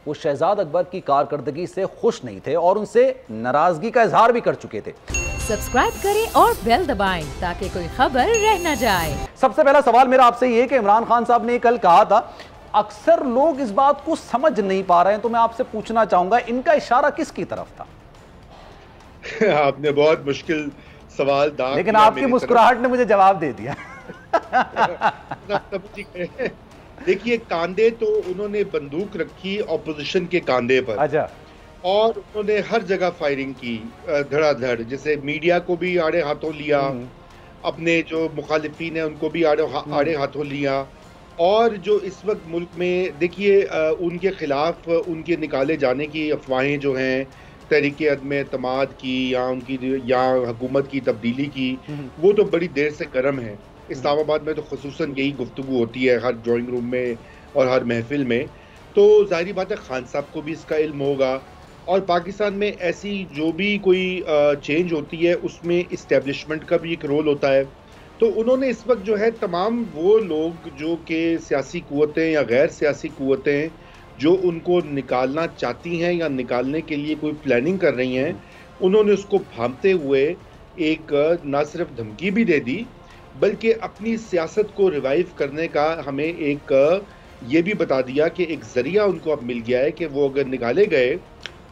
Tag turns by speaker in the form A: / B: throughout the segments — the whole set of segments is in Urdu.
A: وہ شہزاد اکبر کی کارکردگی سے خوش نہیں تھے اور ان سے ناراضگی کا اظہار بھی کر چکے تھے۔
B: سبسکرائب کریں اور بیل دبائیں تاکہ کوئی خبر رہ نہ جائے۔
A: سب سے پہلا سوال میرا آپ سے یہ کہ عمران خان صاحب نے کل کہا تھا اکثر لوگ اس بات کو سمجھ نہیں پا رہے ہیں، تو میں آپ سے پوچھنا چاہوں گا ان کا اشارہ کس کی طرف تھا؟
C: آپ نے بہت مشکل سوال داغ،
A: لیکن آپ کی مسکراہٹ نے مجھے جواب دے دیا۔
C: دیکھیے، کاندھے تو انہوں نے بندوق رکھی اپوزیشن کے کاندھے پر،
A: اچھا،
C: اور انہوں نے ہر جگہ فائرنگ کی دھڑا دھڑ، جیسے میڈیا کو بھی آڑے ہاتھوں لیا، اپنے جو مخالفین ہیں ان کو بھی آڑے ہاتھوں لیا، اور جو اس وقت ملک میں دیکھیے ان کے خلاف ان کے نکالے جانے کی افواہیں جو ہیں تحریک عدم اعتماد کی یا حکومت کی تبدیلی کی، وہ تو بڑی دیر سے گرم ہے۔ اسلام آباد میں تو خصوصاً یہی گفتگو ہوتی ہے ہر ڈرائنگ روم میں اور ہر محفل میں، تو ظاہری بات ہے خان صاحب کو بھی اس کا علم ہوگا، اور پاکستان میں ایسی جو بھی کوئی چینج ہوتی ہے اس میں اسٹیبلشمنٹ کا بھی ایک رول ہوتا ہے۔ تو انہوں نے اس وقت جو ہے تمام وہ لوگ جو کہ سیاسی قوتیں یا غیر سیاسی قوتیں جو ان کو نکالنا چاہتی ہیں یا نکالنے کے لیے کوئی پلاننگ کر رہی ہیں، انہوں نے اس کو بھانپتے ہوئے ایک نہ صرف دھمکی بھی دے دی، بلکہ اپنی سیاست کو ریوائیو کرنے کا ہمیں ایک یہ بھی بتا دیا کہ ایک ذریعہ ان کو اب مل گیا ہے کہ وہ اگر نکالے گئے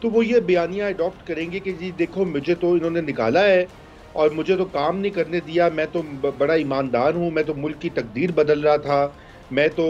C: تو وہ یہ بیانیہ اڈاپٹ کریں گے کہ جی دیکھو، مجھے تو انہوں نے نکالا ہے اور مجھے تو کام نہیں کرنے دیا، میں تو بڑا ایماندار ہوں، میں تو ملک کی تقدیر بدل رہا تھا، میں تو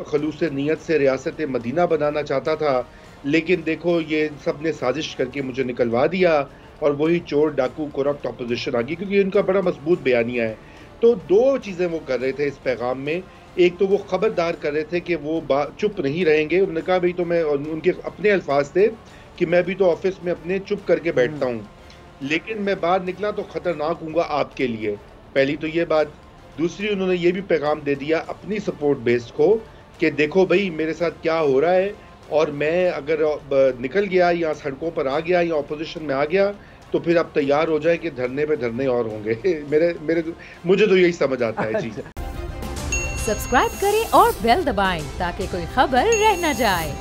C: خلوص نیت سے ریاست مدینہ بنانا چاہتا تھا، لیکن دیکھو یہ سب نے سازش کر کے مجھے نکلوا دیا، اور وہی چور ڈاکو کرپٹ اپوزیشن آ گئی، کیونکہ ان کا بڑا مضبوط بیانیہ ہے۔ تو دو چیزیں وہ کر رہے تھے اس پیغام میں، ایک تو وہ خبردار کر رہے تھے کہ وہ چپ نہیں رہیں گے، انہوں نے کہا بھئی تو میں، ان کے اپنے الفاظ تھے کہ میں بھی تو آفس میں اپنے چپ کر کے بیٹھتا ہوں، لیکن میں باہر نکلا تو خطرناک ہوں گا آپ کے لیے، پہلی تو یہ بات۔ دوسری، انہوں نے یہ بھی پیغام دے دیا اپنی سپورٹ بیس کو کہ دیکھو بھئی میرے ساتھ کیا ہو رہا ہے، اور میں اگر نکل گیا یا سڑکوں پر آ گیا یا اپوزیشن میں آ گیا تو پھر آپ تیار ہو جائیں کہ دھرنے پہ دھرنے اور ہوں گے۔ مجھے تو یہی سمجھ آتا ہے جی۔
B: سبسکرائب کریں اور بیل دبائیں تاکہ کوئی خبر رہ نہ جائے۔